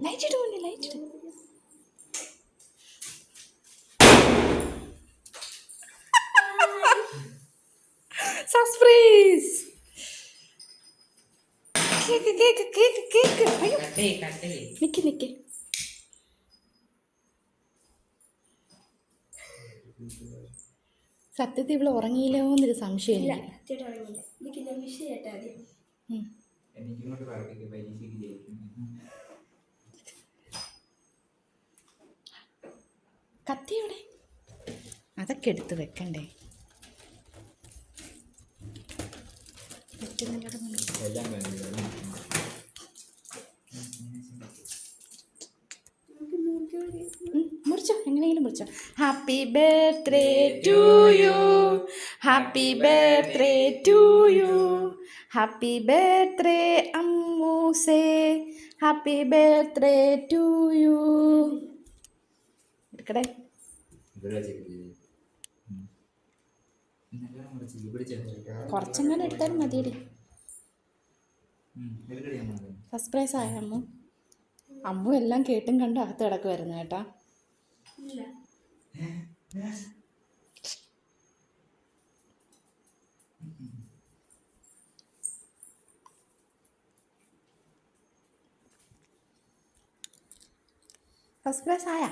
Light ഇട്ട് മുന്നേ light ഇട്ട്. Surprise cake cake cake cake. അയ്യോ നിക്ക് സത്യത്തിൽ ഇവിടെ ഉറങ്ങിയില്ലോ എന്നൊരു സംശയം. കത്തിയോടെ അതൊക്കെ എടുത്ത് വെക്കണ്ടേ? മുറിച്ചോ, എങ്ങനെയെങ്കിലും മുറിച്ചോ. Happy birthday to you, happy birthday to you, happy birthday അമ്മൂസേ, ഹാപ്പി ബർത്ത്ഡേ ടു യു. എടുക്കടേ. കുറച്ചെങ്ങനെ എടുത്താലും മതിയടി. സർപ്രൈസ് ആയ അമ്മു എല്ലാം കേട്ടും കണ്ട് അകത്ത് കിടക്കുമായിരുന്നു കേട്ടാ. സർപ്രൈസ് ആയ